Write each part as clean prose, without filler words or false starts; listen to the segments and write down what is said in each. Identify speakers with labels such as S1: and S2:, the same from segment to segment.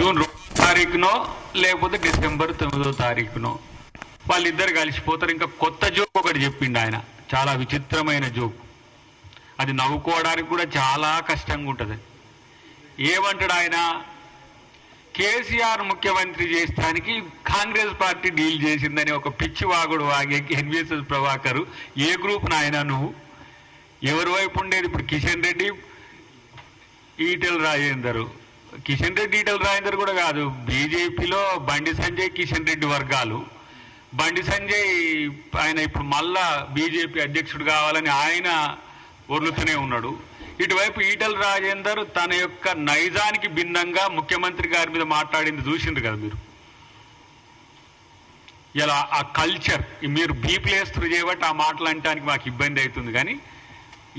S1: June 2వ తారీఖునో లేకపోతే December 9వ తారీఖునో వాళ్ళిద్దరు కలిసిపోతారు. ఇంకా కొత్త జోక్ ఒకటి చెప్పిండు ఆయన, చాలా విచిత్రమైన జోక్. అది నవ్వుకోవడానికి కూడా చాలా కష్టంగా ఉంటుంది. ఏమంటాడు ఆయన, కేసీఆర్ ముఖ్యమంత్రి చేస్తానికి కాంగ్రెస్ పార్టీ డీల్ చేసిందని ఒక పిచ్చి వాగుడు వాగే ఎన్విఎస్ఎస్ ప్రభాకర్. ఏ గ్రూప్ నాయన నువ్వు? ఎవరి వైపు ఉండేది? ఇప్పుడు కిషన్ రెడ్డి, ఈటెల రాజేందర్. కిషన్ రెడ్డి ఈటెల రాజేందర్ కూడా కాదు, బీజేపీలో బండి సంజయ్ కిషన్ రెడ్డి వర్గాలు. బండి సంజయ్ ఆయన ఇప్పుడు మళ్ళా బీజేపీ అధ్యక్షుడు కావాలని ఆయన ఒర్లుతూనే ఉన్నాడు. ఇటువైపు ఈటెల రాజేందర్ తన యొక్క నైజానికి భిన్నంగా ముఖ్యమంత్రి గారి మీద మాట్లాడింది చూసిండ్రు కదా మీరు. ఇలా ఆ కల్చర్ మీరు బీప్లేస్తూ చేయబట్టి ఆ మాటలు అంటానికి మాకు ఇబ్బంది అవుతుంది. కానీ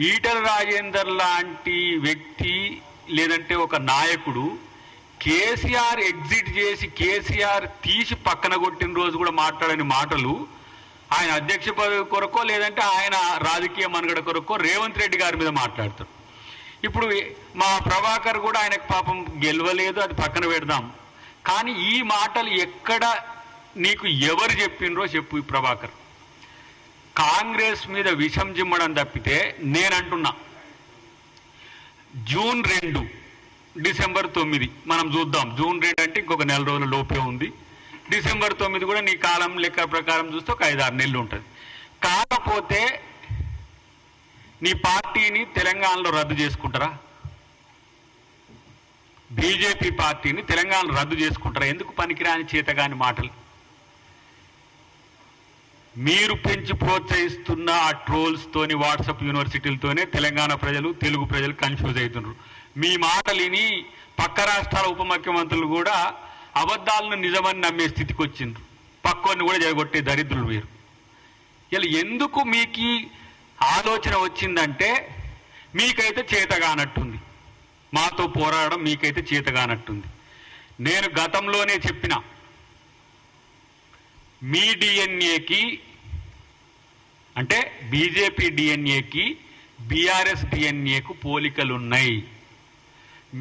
S1: ఈటెల రాజేందర్ లాంటి వ్యక్తి లేదంటే ఒక నాయకుడు కేసీఆర్ ఎగ్జిట్ చేసి కేసీఆర్ తీసి పక్కన కొట్టిన రోజు కూడా మాట్లాడని మాటలు ఆయన అధ్యక్ష పదవి కొరకో లేదంటే ఆయన రాజకీయ మనుగడ కొరకో రేవంత్ రెడ్డి గారి మీద మాట్లాడతారు. ఇప్పుడు మా ప్రభాకర్ కూడా ఆయనకు పాపం గెలవలేదు, అది పక్కన పెడదాం. కానీ ఈ మాటలు ఎక్కడ నీకు ఎవరు చెప్పిండ్రో చెప్పు ప్రభాకర్. కాంగ్రెస్ మీద విషం జిమ్మడం తప్పితే నేనంటున్నా జూన్ 2 డిసెంబర్ 9 మనం చూద్దాం. జూన్ 2 అంటే ఇంకొక నెల రోజుల లోపే ఉంది. డిసెంబర్ 9 కూడా నీ కాలం లెక్క ప్రకారం చూస్తే ఒక 5-6 నెలలు ఉంటుంది. కాకపోతే నీ పార్టీని తెలంగాణలో రద్దు చేసుకుంటారా? బీజేపీ పార్టీని తెలంగాణలో రద్దు చేసుకుంటారా? ఎందుకు పనికిరాని చేతగాని మాటలు? మీరు పెంచి ప్రోత్సహిస్తున్న ఆ ట్రోల్స్ తోని వాట్సాప్ యూనివర్సిటీలతోనే తెలంగాణ ప్రజలు తెలుగు ప్రజలు కన్ఫ్యూజ్ అవుతున్నారు. మీ మాటలు విని పక్క రాష్ట్రాల ఉప ముఖ్యమంత్రులు కూడా అబద్ధాలను నిజమని నమ్మే స్థితికి వచ్చిండ్రు. పక్కని కూడా జరగొట్టే దరిద్రులు మీరు. ఇలా ఎందుకు మీకు ఆలోచన వచ్చిందంటే మీకైతే చేతగానట్టుంది, మాతో పోరాడడం మీకైతే చేతగానట్టుంది. నేను గతంలోనే చెప్పిన మీ డిఎన్ఏకి అంటే బీజేపీ డిఎన్ఏకి బీఆర్ఎస్ డిఎన్ఏకు పోలికలున్నాయి.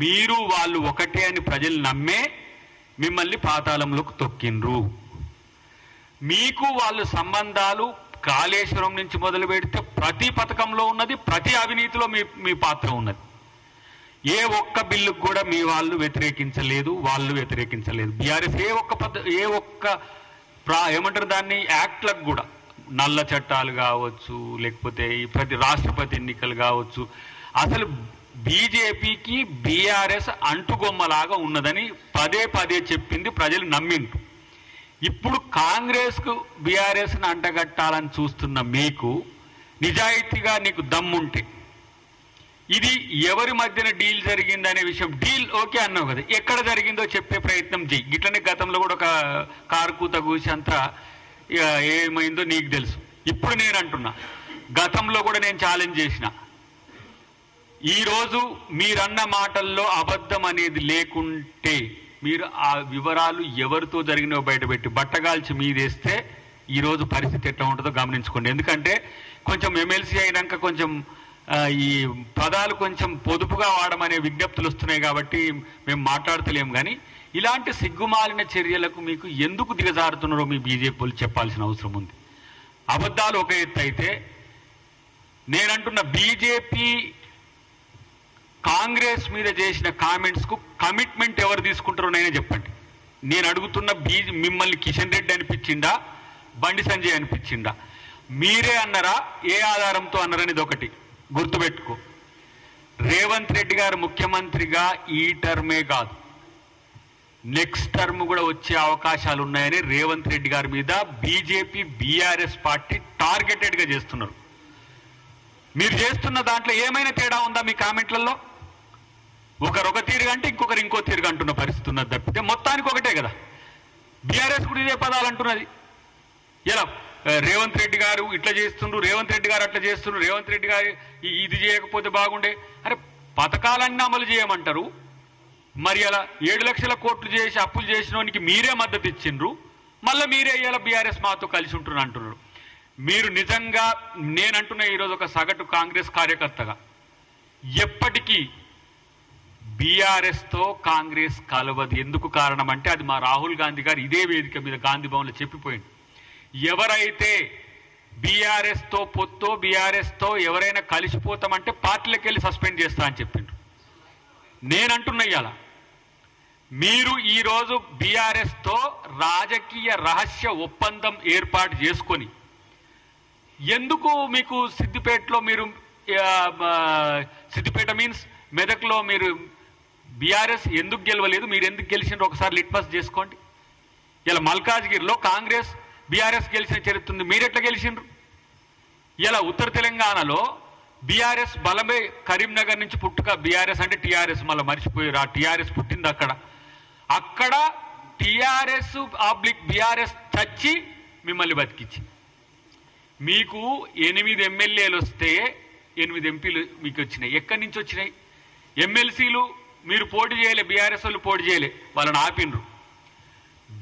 S1: మీరు వాళ్ళు ఒకటే అని ప్రజలు నమ్మే మిమ్మల్ని పాతాళంలోకి తొక్కిండ్రు. మీకు వాళ్ళు సంబంధాలు కాళేశ్వరం నుంచి మొదలు పెడితే ప్రతి పథకంలో ఉన్నది, ప్రతి అవినీతిలో మీ పాత్ర ఉన్నది. ఏ ఒక్క బిల్లుకు కూడా మీ వాళ్ళు వ్యతిరేకించలేదు, వాళ్ళు వ్యతిరేకించలేదు. బీఆర్ఎస్ ఏ ఒక్క ఏమంటారు దాన్ని యాక్ట్లకు కూడా, నల్ల చట్టాలు కావచ్చు లేకపోతే ఈ ప్రతి రాష్ట్రపతి ఎన్నికలు కావచ్చు, అసలు బీజేపీకి బీఆర్ఎస్ అంటుగొమ్మలాగా ఉన్నదని పదే పదే చెప్పింది, ప్రజలు నమ్మిండ్రు. ఇప్పుడు కాంగ్రెస్కు బీఆర్ఎస్ను అంటగట్టాలని చూస్తున్న మీకు నిజాయితీగా నీకు దమ్ముంటే ఇది ఎవరి మధ్యన డీల్ జరిగిందనే విషయం, డీల్ ఓకే అన్నావు కదా, ఎక్కడ జరిగిందో చెప్పే ప్రయత్నం చెయ్యి. ఇట్లనే గతంలో కూడా ఒక కారు కూత కూసి అంతా ఏమైందో నీకు తెలుసు. ఇప్పుడు నేను అంటున్నా, గతంలో కూడా నేను ఛాలెంజ్ చేసిన, ఈరోజు మీరన్న మాటల్లో అబద్ధం అనేది లేకుంటే మీరు ఆ వివరాలు ఎవరితో జరిగినో బయటపెట్టి బట్టగాల్చి మీదేస్తే ఈరోజు పరిస్థితి ఎట్లా ఉంటుందో గమనించుకోండి. ఎందుకంటే కొంచెం ఎమ్మెల్సీ అయినాక కొంచెం ఈ పదాలు కొంచెం పొదుపుగా వాడమనే విజ్ఞప్తులు వస్తున్నాయి కాబట్టి మేము మాట్లాడతలేము. కానీ ఇలాంటి సిగ్గుమాలిన చర్యలకు మీకు ఎందుకు దిగజారుతున్నారో మీ బీజేపీలు చెప్పాల్సిన అవసరం ఉంది. అబద్ధాలు ఒక ఎత్తు అయితే, నేనంటున్న బీజేపీ కాంగ్రెస్ మీద చేసిన కామెంట్స్కు కమిట్మెంట్ ఎవరు తీసుకుంటారో నేనే చెప్పండి. నేను అడుగుతున్న మిమ్మల్ని కిషన్ రెడ్డి అనిపించిందా, బండి సంజయ్ అనిపించిందా? మీరే అన్నారా? ఏ ఆధారంతో అన్నారనేది ఒకటి గుర్తుపెట్టుకో. రేవంత్ రెడ్డి గారు ముఖ్యమంత్రిగా ఈ టర్మే కాదు, నెక్స్ట్ టర్మ్ కూడా వచ్చే అవకాశాలు ఉన్నాయని రేవంత్ రెడ్డి గారి మీద బీజేపీ బీఆర్ఎస్ పార్టీ టార్గెటెడ్గా చేస్తున్నారు. మీరు చేస్తున్న దాంట్లో ఏమైనా తేడా ఉందా మీ కామెంట్లలో? ఒకరు ఒక తీరుగా అంటే ఇంకొకరు ఇంకో తీరుగా అంటున్న పరిస్థితి ఉన్నది తప్పితే మొత్తానికి ఒకటే కదా. బీఆర్ఎస్ కూడా ఇదే పదాలు అంటున్నది. ఎలా రేవంత్ రెడ్డి గారు ఇట్లా చేస్తుండ్రు, రేవంత్ రెడ్డి గారు అట్లా చేస్తుండ్రు, రేవంత్ రెడ్డి గారు ఇది చేయకపోతే బాగుండే. అరే పథకాలన్నీ అమలు చేయమంటారు, మరి అలా 7 లక్షల కోట్లు చేసి అప్పులు చేసినోనికి మీరే మద్దతు ఇచ్చిండ్రు, మళ్ళీ మీరే ఇలా బీఆర్ఎస్ మాతో కలిసి ఉంటున్నారు అంటున్నారు. మీరు నిజంగా నేనంటున్న ఈరోజు ఒక సగటు కాంగ్రెస్ కార్యకర్తగా ఎప్పటికీ బీఆర్ఎస్తో కాంగ్రెస్ కలవదు. ఎందుకు కారణం అంటే అది మా రాహుల్ గాంధీ గారు ఇదే వేదిక మీద గాంధీ భవన్లో చెప్పిపోయింది. ఎవరైతే బీఆర్ఎస్తో పొత్తో బీఆర్ఎస్తో ఎవరైనా కలిసిపోతామంటే పార్టీలకు వెళ్ళి సస్పెండ్ చేస్తా అని చెప్పిండ్రు. నేనంటున్నా ఇవాళ మీరు ఈరోజు బీఆర్ఎస్తో రాజకీయ రహస్య ఒప్పందం ఏర్పాటు చేసుకొని ఎందుకు మీకు సిద్దిపేటలో మీరు సిద్దిపేట మీన్స్ మెదక్లో మీరు బీఆర్ఎస్ ఎందుకు గెలవలేదు, మీరు ఎందుకు గెలిచిండ్రు ఒకసారి లిట్మస్ చేసుకోండి. ఇలా మల్కాజ్గిరిలో కాంగ్రెస్ బీఆర్ఎస్ గెలిచిన చరిత్ర ఉంది, మీరెట్లా గెలిచిండ్రు? ఇలా ఉత్తర తెలంగాణలో బీఆర్ఎస్ బలమే కరీంనగర్ నుంచి పుట్టుక బీఆర్ఎస్ అంటే టీఆర్ఎస్ మళ్ళీ మర్చిపోయారు. ఆ టీఆర్ఎస్ పుట్టింది అక్కడ టీఆర్ఎస్ ఆబ్లిక్ బీఆర్ఎస్ చచ్చి మిమ్మల్ని బతికించి మీకు 8 ఎమ్మెల్యేలు వస్తే 8 ఎంపీలు మీకు వచ్చినాయి. ఎక్కడి నుంచి వచ్చినాయి? ఎమ్మెల్సీలు మీరు పోటీ చేయలే, బీఆర్ఎస్ వాళ్ళు పోటీ చేయలే, వాళ్ళని ఆపినరు.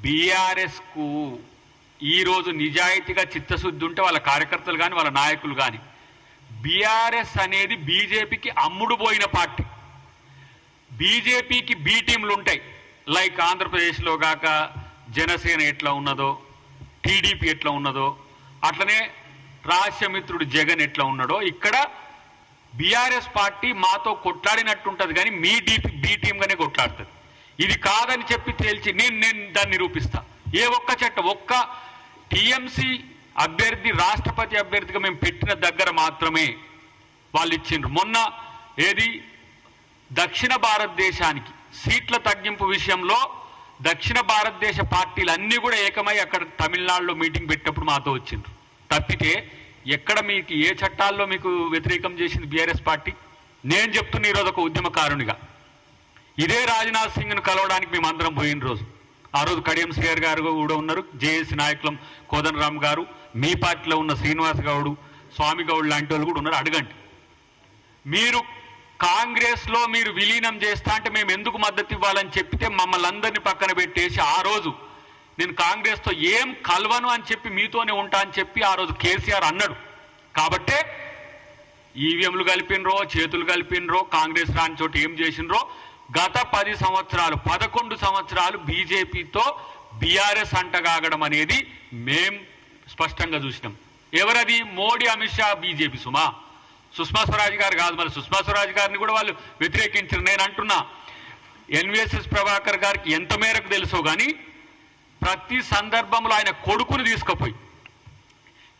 S1: బీఆర్ఎస్కు ఈరోజు నిజాయితీగా చిత్తశుద్ధి ఉంటే వాళ్ళ కార్యకర్తలు కానీ వాళ్ళ నాయకులు కానీ బీఆర్ఎస్ అనేది బీజేపీకి అమ్ముడు పోయిన పార్టీ. బీజేపీకి బి టీంలు ఉంటాయి. లైక్ ఆంధ్రప్రదేశ్లో కాక జనసేన ఎట్లా ఉన్నదో, టీడీపీ ఎట్లా ఉన్నదో, అట్లనే రాష్ట్రమిత్రుడు జగన్ ఎట్లా ఉన్నాడో ఇక్కడ బీఆర్ఎస్ పార్టీ మాతో కొట్లాడినట్టుంటది కానీ మీ బి టీంగానే కొట్లాడుతుంది. ఇది కాదని చెప్పి తేల్చి నేను దాన్ని నిరూపిస్తా. ఏ ఒక్క చట్టం ఒక్క టీఎంసీ అభ్యర్థి రాష్ట్రపతి అభ్యర్థిగా మేము పెట్టిన దగ్గర మాత్రమే వాళ్ళు ఇచ్చిండ్రు. మొన్న ఏది దక్షిణ భారతదేశానికి సీట్ల తగ్గింపు విషయంలో దక్షిణ భారతదేశ పార్టీలు అన్నీ కూడా ఏకమై అక్కడ తమిళనాడులో మీటింగ్ పెట్టినప్పుడు మాతో వచ్చిండ్రు. తప్పితే ఎక్కడ మీకు ఏ చట్టాల్లో మీకు వ్యతిరేకం చేసింది బీఆర్ఎస్ పార్టీ? నేను చెప్తున్న ఈరోజు ఒక ఉద్యమకారునిగా ఇదే రాజ్నాథ్ సింగ్ను కలవడానికి మేము అందరం పోయిన రోజు ఆ రోజు కడియం శ్రీహర్ గారు కూడా ఉన్నారు, జేఏసీ నాయకులం కోదండరామ్ గారు, మీ పార్టీలో ఉన్న శ్రీనివాస్ గౌడు, స్వామి గౌడ్ లాంటి వాళ్ళు కూడా ఉన్నారు. అడగండి. మీరు కాంగ్రెస్లో మీరు విలీనం చేస్తా అంటే మేము ఎందుకు మద్దతు ఇవ్వాలని చెప్పితే మమ్మల్ని అందరినీ పక్కన పెట్టేసి ఆ రోజు నేను కాంగ్రెస్తో ఏం కలవను అని చెప్పి మీతోనే ఉంటా అని చెప్పి ఆ రోజు కేసీఆర్ అన్నాడు. కాబట్టే ఈవీఎంలు కలిపినరో చేతులు కలిపినరో కాంగ్రెస్ రాని చోటు ఏం చేసినరో గత 10 సంవత్సరాలు 11 సంవత్సరాలు బీజేపీతో బీఆర్ఎస్ అంటగాగడం అనేది మేం స్పష్టంగా చూసినాం. ఎవరది? మోడీ, అమిత్ షా, బీజేపీ. సుష్మా స్వరాజ్ గారు కాదు. మరి సుష్మా స్వరాజ్ గారిని కూడా వాళ్ళు వ్యతిరేకించారు. నేను అంటున్నా ఎన్వీఎస్ఎస్ ప్రభాకర్ గారికి ఎంత మేరకు తెలుసో కానీ ప్రతి సందర్భంలో ఆయన కొడుకుని తీసుకుపోయి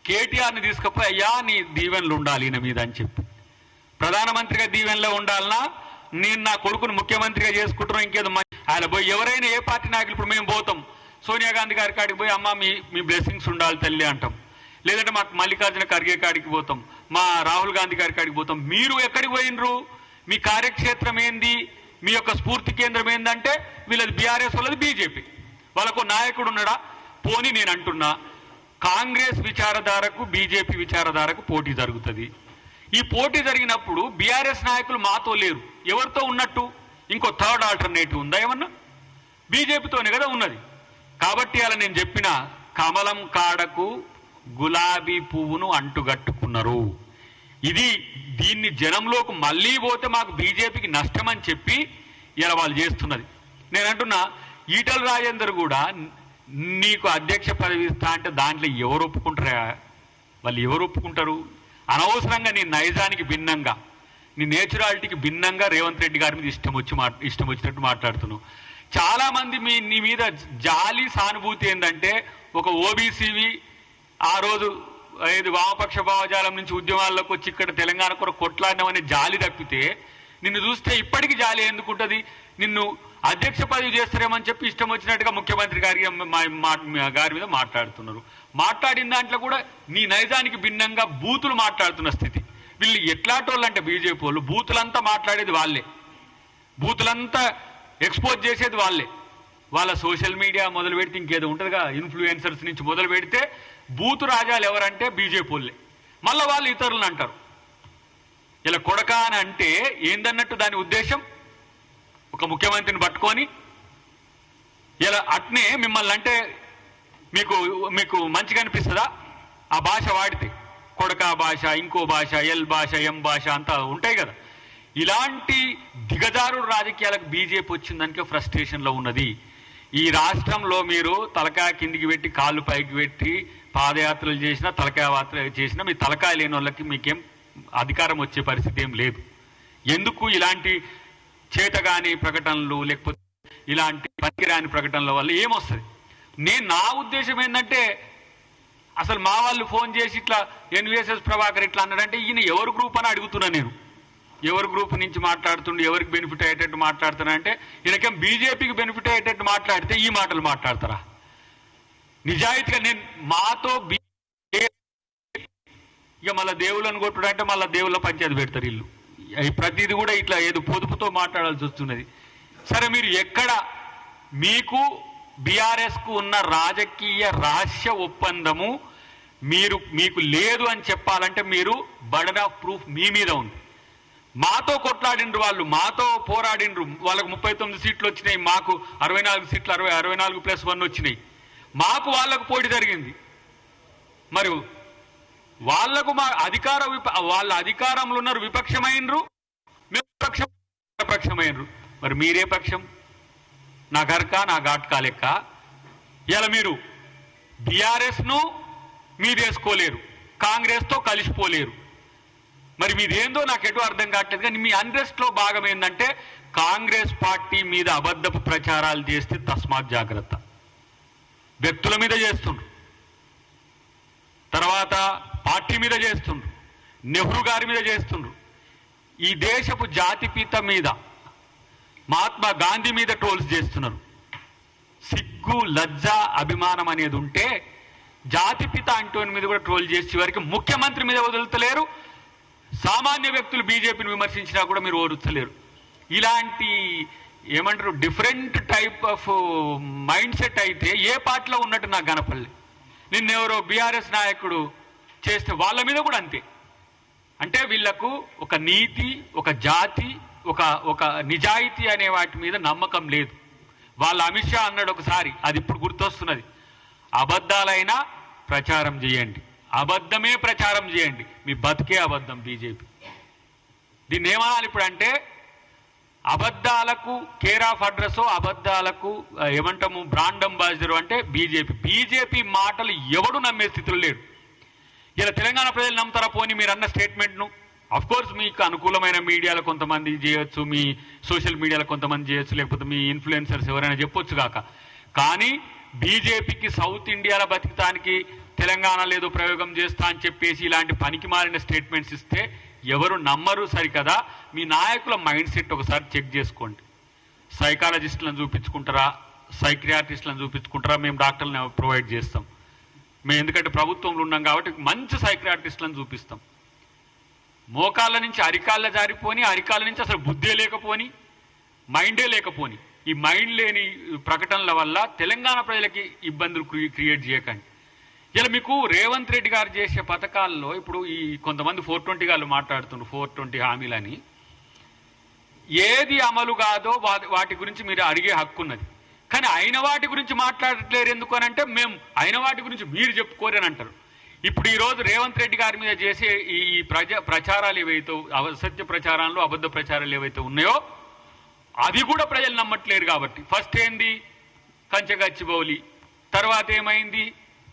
S1: కేటీఆర్ని తీసుకుపోయి అయ్యా నీ దీవెనలు ఉండాలి ఈయన మీద అని చెప్పి, ప్రధానమంత్రిగా దీవెనలో ఉండాలన్నా నేను నా కొడుకును ముఖ్యమంత్రిగా చేసుకుంటున్నాను ఇంకేదో ఆయన పోయి ఎవరైనా ఏ పార్టీ నాయకులు ఇప్పుడు మేము పోతాం సోనియా గాంధీ గారి కాడికి పోయి అమ్మ మీ బ్లెస్సింగ్స్ ఉండాలి తల్లి అంటాం. లేదంటే మాకు మల్లికార్జున ఖర్గే కాడికి పోతాం, మా రాహుల్ గాంధీ గారి కాడికి పోతాం. మీరు ఎక్కడికి పోయినరు? మీ కార్యక్షేత్రం ఏంది? మీ యొక్క స్ఫూర్తి కేంద్రం ఏందంటే వీళ్ళది బీఆర్ఎస్, వాళ్ళది బీజేపీ. వాళ్ళకు నాయకుడు ఉన్నాడా? పోనీ నేను అంటున్నా కాంగ్రెస్ విచారధారకు బీజేపీ విచారధారకు పోటీ జరుగుతుంది. ఈ పోటీ జరిగినప్పుడు బీఆర్ఎస్ నాయకులు మాతో లేరు, ఎవరితో ఉన్నట్టు? ఇంకో థర్డ్ ఆల్టర్నేటివ్ ఉందా ఏమన్నా? బీజేపీతోనే కదా ఉన్నది. కాబట్టి అలా నేను చెప్పిన కమలం కాడకు గులాబీ పువ్వును అంటుగట్టుకున్నారు. దీన్ని జనంలోకి మళ్ళీ పోతే మాకు బీజేపీకి నష్టం అని చెప్పి ఇలా వాళ్ళు చేస్తున్నది. నేను అంటున్నా ఈటల రాజేందర్ కూడా నీకు అధ్యక్ష పదవి ఇస్తా అంటే దాంట్లో ఎవరు ఒప్పుకుంటారా? వాళ్ళు ఎవరు ఒప్పుకుంటారు? అనవసరంగా నీ నైజానికి భిన్నంగా, నీ నేచురాలిటీకి భిన్నంగా రేవంత్ రెడ్డి గారి మీద ఇష్టం వచ్చినట్టు మాట్లాడుతున్నావు. చాలా మంది నీ మీద జాలి సానుభూతి ఏంటంటే ఒక ఓబీసీవి ఆ రోజు ఏది వామపక్ష భావజాలం నుంచి ఉద్యమాల్లోకి వచ్చి ఇక్కడ తెలంగాణ కొరకు కొట్లాడినామనే జాలి తప్పితే నిన్ను చూస్తే ఇప్పటికీ జాలి ఎందుకుంటుంది? నిన్ను అధ్యక్ష పదవి చేస్తారేమని చెప్పి ఇష్టం వచ్చినట్టుగా ముఖ్యమంత్రి గారి మీద మాట్లాడుతున్నారు. మాట్లాడిన దాంట్లో కూడా నీ నైజానికి భిన్నంగా బూతులు మాట్లాడుతున్న స్థితి. వీళ్ళు ఎట్లాంటోళ్ళు అంటే బీజేపీ వాళ్ళు బూతులంతా మాట్లాడేది వాళ్ళే, బూతులంతా ఎక్స్పోజ్ చేసేది వాళ్ళే. వాళ్ళ సోషల్ మీడియా మొదలు పెడితే ఇంకేదో ఉంటుందిగా, ఇన్ఫ్లుయెన్సర్స్ నుంచి మొదలు పెడితే బూతు రాజాలు ఎవరంటే బీజేపీ వాళ్ళే. మళ్ళీ వాళ్ళు ఇతరులను అంటారు. ఇలా కొడక అని అంటే ఏందన్నట్టు దాని ఉద్దేశం? ఒక ముఖ్యమంత్రిని పట్టుకొని ఇలా అట్నే మిమ్మల్ని అంటే మీకు మంచిగా అనిపిస్తుందా? ఆ భాష వాడితే కొడక భాష, ఇంకో భాష, ఎల్ భాష, ఎం భాష అంతా ఉంటాయి కదా. ఇలాంటి దిగజారు రాజకీయాలకు బీజేపీ వచ్చిందానికే ఫ్రస్ట్రేషన్లో ఉన్నది. ఈ రాష్ట్రంలో మీరు తలకాయ కిందికి పెట్టి కాళ్ళు పైకి పెట్టి పాదయాత్రలు చేసినా తలకాయ యాత్ర చేసినా మీ తలకాయ లేని వాళ్ళకి మీకేం అధికారం వచ్చే పరిస్థితి ఏం లేదు. ఎందుకు ఇలాంటి చేతగాని ప్రకటనలు లేకపోతే ఇలాంటి పనికిరాని ప్రకటనల వల్ల ఏమొస్తుంది? నా ఉద్దేశం ఏంటంటే అసలు మా వాళ్ళు ఫోన్ చేసి ఇట్లా ఎన్విఎస్ఎస్ ప్రభాకర్ ఇట్లా అన్నాడంటే ఈయన ఎవరు గ్రూప్ అని అడుగుతున్నా నేను. ఎవరి గ్రూప్ నుంచి మాట్లాడుతుండే, ఎవరికి బెనిఫిట్ అయ్యేటట్టు మాట్లాడుతున్నా అంటే ఈయనకేం బీజేపీకి బెనిఫిట్ అయ్యేటట్టు మాట్లాడితే ఈ మాటలు మాట్లాడతారా? నిజాయితీగా నేను మాతో ఇక మళ్ళీ దేవుళ్ళని కొట్టుడు అంటే మళ్ళీ దేవుళ్ళ పంచాయతీ పెడతారు ఇల్లు. ప్రతిదీ కూడా ఇట్లా ఏదో పొదుపుతో మాట్లాడాల్సి వస్తున్నది. సరే, మీరు ఎక్కడ మీకు బీఆర్ఎస్కు ఉన్న రాజకీయ రహస్య ఒప్పందము మీకు లేదు అని చెప్పాలంటే మీరు బర్డన్ ఆఫ్ ప్రూఫ్ మీ మీద ఉంది. మాతో కొట్లాడిండ్రు వాళ్ళు, మాతో పోరాడిండ్రు, వాళ్ళకు 39 సీట్లు వచ్చినాయి, మాకు 64 సీట్లు 64+1 వచ్చినాయి. మాకు వాళ్ళకు పోటీ జరిగింది. మరి వాళ్లకు మా వాళ్ళ అధికారంలో ఉన్నారు, విపక్షమైనరు, మేము విపక్షమైనరు. మరి మీరే పక్షం? నా గర్క నా ఘాట్కా లెక్క. ఇలా మీరు బీఆర్ఎస్ను మీరు వేసుకోలేరు, కాంగ్రెస్తో కలిసిపోలేరు. మరి మీదేందో నాకు ఎటు అర్థం కావట్లేదు. కానీ మీ అన్రెస్ట్లో భాగం ఏంటంటే కాంగ్రెస్ పార్టీ మీద అబద్ధపు ప్రచారాలు చేస్తే తస్మాత్ జాగ్రత్త. వ్యక్తుల మీద చేస్తుండ్రు, తర్వాత పార్టీ మీద చేస్తుండ్రు, నెహ్రూ గారి మీద చేస్తుండ్రు, ఈ దేశపు జాతిపిత మీద మహాత్మా గాంధీ మీద ట్రోల్స్ చేస్తున్నారు. సిగ్గు లజ్జ అభిమానం అనేది ఉంటే జాతిపిత అంటోని మీద కూడా ట్రోల్ చేసే వరకు ముఖ్యమంత్రి మీద వదులుతలేరు. సామాన్య వ్యక్తులు బీజేపీని విమర్శించినా కూడా మీరు ఓడుస్తలేరు. ఇలాంటి ఏమంటారు different type of mind set అయితే ఏ పార్టీలో ఉన్నట్టు నాకు కనపడలే. నిన్నెవరో బీఆర్ఎస్ నాయకుడు చేస్తే వాళ్ళ మీద కూడా అంతే. అంటే వీళ్లకు ఒక నీతి, ఒక జాతి, ఒక నిజాయితీ అనే వాటి మీద నమ్మకం లేదు. వాళ్ళ అమిత్ షా అన్నాడు ఒకసారి, అది ఇప్పుడు గుర్తొస్తున్నది, అబద్ధాలైనా ప్రచారం చేయండి, అబద్ధమే ప్రచారం చేయండి, మీ బతికే అబద్ధం బీజేపీ. దీన్ని ఏమనాలి ఇప్పుడు అంటే అబద్ధాలకు కేర్ ఆఫ్ అడ్రస్, అబద్ధాలకు ఏమంటాము బ్రాండ్ అంబాసిడర్ అంటే బీజేపీ మాటలు ఎవడు నమ్మే స్థితిలో లేడు. ఇలా తెలంగాణ ప్రజలు నమ్ముతారా? పోనీ మీరు అన్న స్టేట్మెంట్ను అఫ్ కోర్స్ మీకు అనుకూలమైన మీడియాలో కొంతమంది చేయొచ్చు, మీ సోషల్ మీడియాలో కొంతమంది చేయొచ్చు, లేకపోతే మీ ఇన్ఫ్లుయెన్సర్స్ ఎవరైనా చెప్పొచ్చు కాక. కానీ బీజేపీకి సౌత్ ఇండియాలో బతికటానికి తెలంగాణలో ఏదో ప్రయోగం చేస్తా అని చెప్పేసి ఇలాంటి పనికి మారిన స్టేట్మెంట్స్ ఇస్తే ఎవరు నమ్మరు. సరికదా? మీ నాయకుల మైండ్ సెట్ ఒకసారి చెక్ చేసుకోండి. సైకాలజిస్టులను చూపించుకుంటారా, సైక్రియాట్రిస్టులను చూపించుకుంటారా? మేము డాక్టర్లను ప్రొవైడ్ చేస్తాం. మేము ఎందుకంటే ప్రభుత్వంలో ఉన్నాం కాబట్టి మంచి సైక్రియాట్రిస్టులను చూపిస్తాం. మోకాళ్ళ నుంచి అరికాళ్ళ జారిపోని, అరికాళ్ళ నుంచి అసలు బుద్ధే లేకపోని, మైండే లేకపోని, ఈ మైండ్ లేని ప్రకటనల వల్ల తెలంగాణ ప్రజలకి ఇబ్బందులు క్రియేట్ చేయకండి. ఇలా మీకు రేవంత్ రెడ్డి గారు చేసే పథకాల్లో ఇప్పుడు ఈ కొంతమంది 420 గారు మాట్లాడుతున్నారు, 420 హామీలని. ఏది అమలు కాదో వాటి గురించి మీరు అడిగే హక్కు ఉన్నది. కానీ అయిన వాటి గురించి మాట్లాడట్లేరు ఎందుకు అని అంటే మేము అయిన వాటి గురించి మీరు చెప్పుకోరని అంటారు. ఇప్పుడు ఈరోజు రేవంత్ రెడ్డి గారి మీద చేసే ఈ ప్రచారాలు ఏవైతే అసత్య ప్రచారాలు, అబద్ధ ప్రచారాలు ఏవైతే ఉన్నాయో అది కూడా ప్రజలు నమ్మట్లేరు. కాబట్టి ఫస్ట్ ఏంది కంచగచ్చిబౌలి, తర్వాత ఏమైంది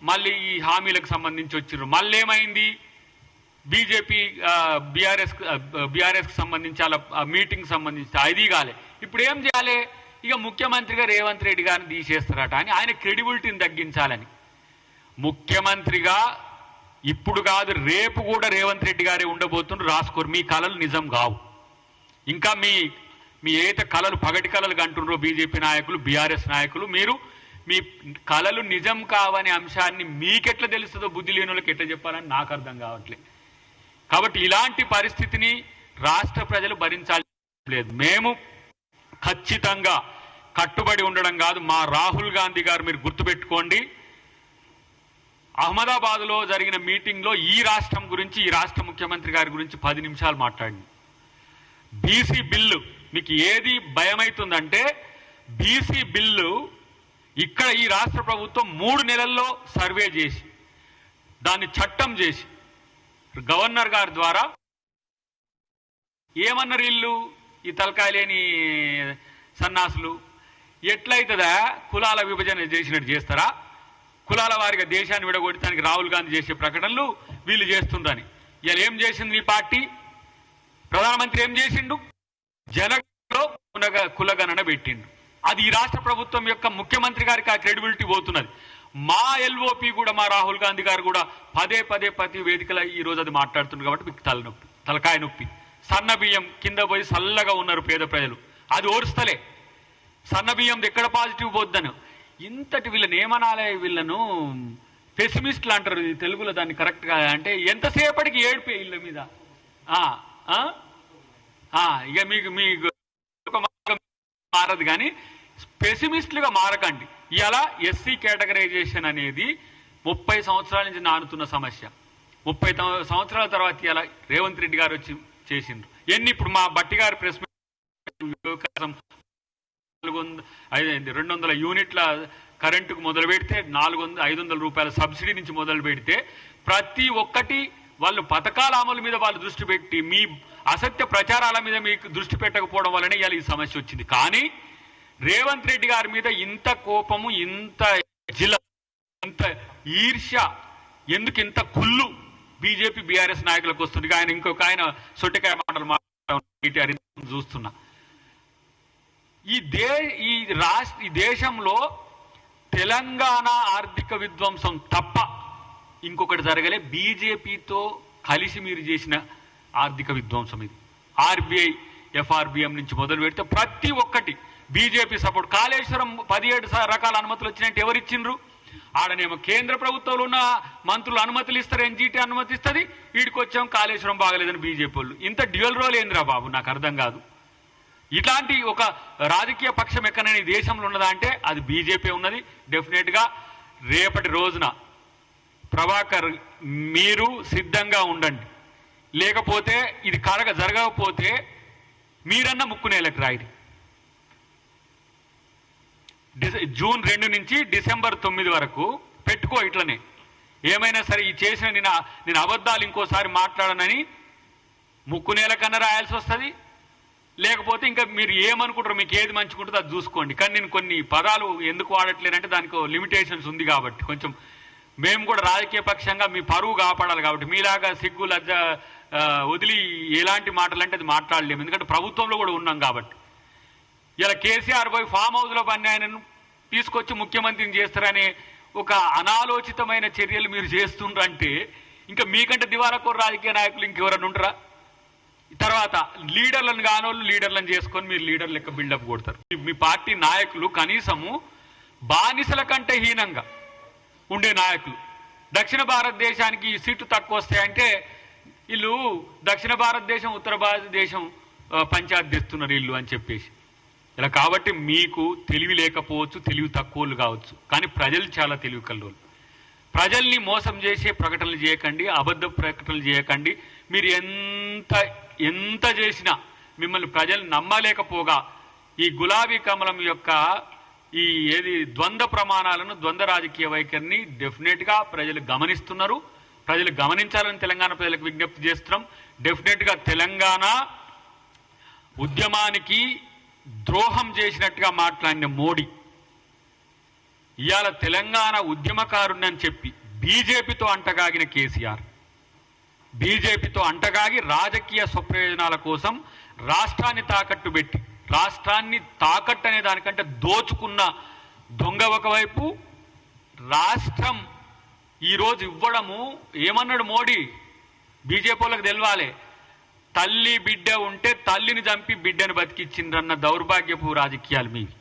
S1: మళ్ళీ ఈ హామీలకు సంబంధించి వచ్చిర్రు, మళ్ళీ ఏమైంది బీజేపీ బీఆర్ఎస్కి సంబంధించి అలా మీటింగ్ సంబంధించి అది కాలే. ఇప్పుడు ఏం చేయాలి? ఇక ముఖ్యమంత్రిగా రేవంత్ రెడ్డి గారిని తీసేస్తారట అని ఆయన క్రెడిబిలిటీని తగ్గించాలని. ముఖ్యమంత్రిగా ఇప్పుడు కాదు రేపు కూడా రేవంత్ రెడ్డి గారే ఉండబోతున్నారు. రాసుకోరు, మీ కళలు నిజం కావు. ఇంకా మీ ఏదైతే కళలు పగటి కళలు అంటున్నారో బీజేపీ నాయకులు, బీఆర్ఎస్ నాయకులు, మీరు మీ కళలు నిజం కావనే అంశాన్ని మీకెట్లా తెలుస్తుందో బుద్ధి లేని వాళ్ళకి ఎట్లా చెప్పాలని నాకు అర్థం కావట్లేదు. కాబట్టి ఇలాంటి పరిస్థితిని రాష్ట్ర ప్రజలు భరించాలి లేదు. మేము ఖచ్చితంగా కట్టుబడి ఉండడం కాదు. మా రాహుల్ గాంధీ గారు మీరు గుర్తుపెట్టుకోండి, అహ్మదాబాద్లో జరిగిన మీటింగ్లో ఈ రాష్ట్రం గురించి, ఈ రాష్ట్ర ముఖ్యమంత్రి గారి గురించి 10 నిమిషాలు మాట్లాడింది. బీసీ బిల్లు మీకు ఏది భయమవుతుందంటే బీసీ బిల్లు ఇక్కడ ఈ రాష్ట్ర ప్రభుత్వం 3 నెలల్లో సర్వే చేసి దాన్ని చట్టం చేసి గవర్నర్ గారి ద్వారా ఏమన్నారు ఇల్లు ఈ తలకాయ లేని సన్నాసులు? ఎట్లయితుందా కులాల విభజన చేసినట్టు చేస్తారా? కులాల వారిగా దేశాన్ని విడగొట్టడానికి రాహుల్ గాంధీ చేసే ప్రకటనలు వీళ్ళు చేస్తుండ్రని. ఇలా ఏం చేసింది మీ పార్టీ? ప్రధానమంత్రి ఏం చేసిండు? జనగణనలో కులగణన పెట్టిండు. అది ఈ రాష్ట్ర ప్రభుత్వం యొక్క ముఖ్యమంత్రి గారికి ఆ క్రెడిబిలిటీ పోతున్నది. మా ఎల్ఓపి కూడా, మా రాహుల్ గాంధీ గారు కూడా పదే పదే ప్రతి వేదికలో ఈ రోజు అది మాట్లాడుతుంది కాబట్టి మీకు తలనొప్పి, తలకాయ నొప్పి. సన్న బియ్యం కింద పోయి చల్లగా ఉన్నారు పేద ప్రజలు, అది ఓర్స్తలే. సన్న బియ్యం ఎక్కడ పాజిటివ్ పోద్దని ఇంతటి వీళ్ళని ఏమనాలే? వీళ్ళను పెసిమిస్ట్లు అంటారు తెలుగులో, దాన్ని కరెక్ట్గా అంటే ఎంతసేపటికి ఏడిపే ఇళ్ళ మీద. ఇక మీకు మారదు కానీ పెసిమిస్ట్లుగా మారకండి. ఇలా ఎస్సీ కేటగరైజేషన్ అనేది 30 సంవత్సరాల నుంచి నానుతున్న సమస్య. 30 సంవత్సరాల తర్వాత ఇలా రేవంత్ రెడ్డి గారు వచ్చి చేసిండ్రు. ఇప్పుడు మా బట్టి గారు ప్రెస్ 200 యూనిట్ల కరెంటుకు మొదలు పెడితే 500 రూపాయల సబ్సిడీ నుంచి మొదలు పెడితే ప్రతి ఒక్కటి వాళ్ళు పథకాల అమలు మీద వాళ్ళు దృష్టి పెట్టి మీ అసత్య ప్రచారాల మీద మీకు దృష్టి పెట్టకపోవడం వల్లనే ఇవాళ ఈ సమస్య వచ్చింది. కానీ రేవంత్ రెడ్డి గారి మీద ఇంత కోపము, ఇంత ఇంత ఈర్ష్య, ఎందుకు ఇంత కుళ్ళు బీజేపీ బీఆర్ఎస్ నాయకులకు వస్తుంది? ఆయన ఇంకొక ఆయన సొట్టకాయ మాటలు మాట్లాడుతున్నా చూస్తున్నా. ఈ దేశంలో తెలంగాణ ఆర్థిక విధ్వంసం తప్ప ఇంకొకటి జరగలే. బీజేపీతో కలిసి మీరు చేసిన ఆర్థిక విధ్వంసం ఇది. ఆర్బీఐ ఎఫ్ఆర్బిఎం నుంచి మొదలు పెడితే ప్రతి ఒక్కటి బీజేపీ సపోర్ట్. కాళేశ్వరం 17 రకాల అనుమతులు వచ్చినట్టు ఎవరిచ్చిండ్రు? ఆడనేమో కేంద్ర ప్రభుత్వంలో ఉన్న మంత్రులు అనుమతులు ఇస్తారు, ఎన్జీటీ అనుమతి ఇస్తుంది. వీడికి వచ్చాం కాళేశ్వరం బాగలేదని బీజేపీ వాళ్ళు. ఇంత డ్యూయల్ రోల్ ఏందిరా బాబు? నాకు అర్థం కాదు. ఇట్లాంటి ఒక రాజకీయ పక్షం ఎక్కడైనా దేశంలో ఉన్నదా అంటే అది బీజేపీ ఉన్నది. డెఫినెట్గా రేపటి రోజున ప్రభాకర్ మీరు సిద్ధంగా ఉండండి. లేకపోతే ఇది జరగకపోతే మీరన్న ముక్కునేలకు రాయిది. జూన్ 2 నుంచి డిసెంబర్ 9 వరకు పెట్టుకో. ఇట్లనే ఏమైనా సరే ఈ చేసిన నేను అబద్ధాలు ఇంకోసారి మాట్లాడనని ముక్కునేల కన్నా రాయాల్సి వస్తుంది. లేకపోతే ఇంకా మీరు ఏమనుకుంటారో, మీకు ఏది మంచుకుంటుందో అది చూసుకోండి. కానీ నేను కొన్ని పదాలు ఎందుకు వాడట్లేనంటే దానికి లిమిటేషన్స్ ఉంది కాబట్టి, కొంచెం మేము కూడా రాజకీయ పక్షంగా మీ పరువు కాపాడాలి కాబట్టి మీలాగా సిగ్గు లజ్జ వదిలి ఎలాంటి మాటలు అంటే అది మాట్లాడలేము. ఎందుకంటే ప్రభుత్వంలో కూడా ఉన్నాం కాబట్టి. ఇలా కేసీఆర్ పోయి ఫామ్ హౌస్లో పని ఆయనను తీసుకొచ్చి ముఖ్యమంత్రిని చేస్తారనే ఒక అనాలోచితమైన చర్యలు మీరు చేస్తుండ్రంటే ఇంకా మీకంటే దివారకోరు రాజకీయ నాయకులు ఇంకెవరన్నా ఉంటారా? తర్వాత లీడర్లను కానోళ్ళు లీడర్లను చేసుకొని మీరు లీడర్ లెక్క బిల్డప్ కొడతారు. మీ పార్టీ నాయకులు కనీసము బానిసల కంటే హీనంగా ఉండే నాయకులు. దక్షిణ భారతదేశానికి సీట్లు తక్కువ వస్తాయంటే వీళ్ళు దక్షిణ భారతదేశం ఉత్తర భారతదేశం పంచాయతీ తెస్తున్నారు వీళ్ళు అని చెప్పేసి. ఇలా కాబట్టి మీకు తెలివి లేకపోవచ్చు, తెలివి తక్కువలు కావచ్చు, కానీ ప్రజలు చాలా తెలివి కల్లోళ్ళు. ప్రజల్ని మోసం చేసే ప్రకటనలు చేయకండి, అబద్ధ ప్రకటనలు చేయకండి. మీరు ఎంత చేసినా మిమ్మల్ని ప్రజలు నమ్మలేకపోగా ఈ గులాబీ కమలం యొక్క ఈ ద్వంద్వ ప్రమాణాలను, ద్వంద్వ రాజకీయ వైఖరిని డెఫినెట్గా ప్రజలు గమనిస్తున్నారు. ప్రజలు గమనించాలని తెలంగాణ ప్రజలకు విజ్ఞప్తి చేస్తున్నాం. డెఫినెట్గా తెలంగాణ ఉద్యమానికి ద్రోహం చేసినట్టుగా మాట్లాడిన మోడీ ఇవాళ తెలంగాణ ఉద్యమకారుణ్ణి అని చెప్పి బీజేపీతో అంటగాగిన కేసీఆర్, బీజేపీతో అంటగాగి రాజకీయ స్వప్రయోజనాల కోసం రాష్ట్రాన్ని తాకట్టు పెట్టి, రాష్ట్రాన్ని తాకట్టు అనే దానికంటే దోచుకున్న దొంగ ఒకవైపు, రాష్ట్రం ఈరోజు ఇవ్వడము ఏమన్నాడు మోడీ? బీజేపీ వాళ్ళకి తెలవాలి, తల్లి బిడ్డ ఉంటే తల్లిని చంపి బిడ్డను బతికిచ్చిండ్రన్న దౌర్భాగ్యపు రాజకీయాలు మీవి.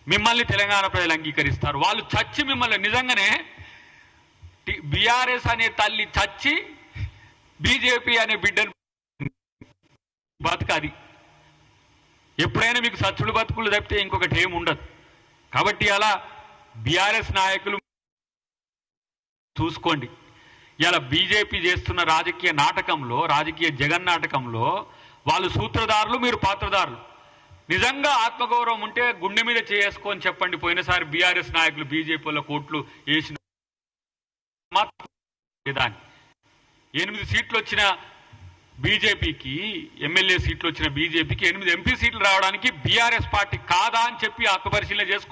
S1: మిమ్మల్ని తెలంగాణ ప్రజలు అంగీకరిస్తారు. వాళ్ళు చచ్చి మిమ్మల్ని నిజంగానే బీఆర్ఎస్ అనే తల్లి చచ్చి బీజేపీ అనే బిడ్డను బతకది. ఎప్పుడైనా మీకు సచ్చుడు బతుకులు తప్పితే ఇంకొకటి ఏమి ఉండదు. కాబట్టి అలా బీఆర్ఎస్ నాయకులు చూసుకోండి. ఇలా బీజేపీ చేస్తున్న రాజకీయ నాటకంలో, రాజకీయ జగన్నాటకంలో వాళ్ళు సూత్రధారులు, మీరు పాత్రధారులు. నిజంగా ఆత్మగౌరవం ఉంటే గుండె మీద చేసుకొని చెప్పండి. పోయినసారి బీఆర్ఎస్ నాయకులు బీజేపీలో కోట్లు వేసిన 8 సీట్లు వచ్చిన బీజేపీకి ఎమ్మెల్యే సీట్లు వచ్చిన బీజేపీకి 8 ఎంపీ సీట్లు రావడానికి బీఆర్ఎస్ పార్టీ కాదా అని చెప్పి ఆత్మపరిశీలన చేసుకో.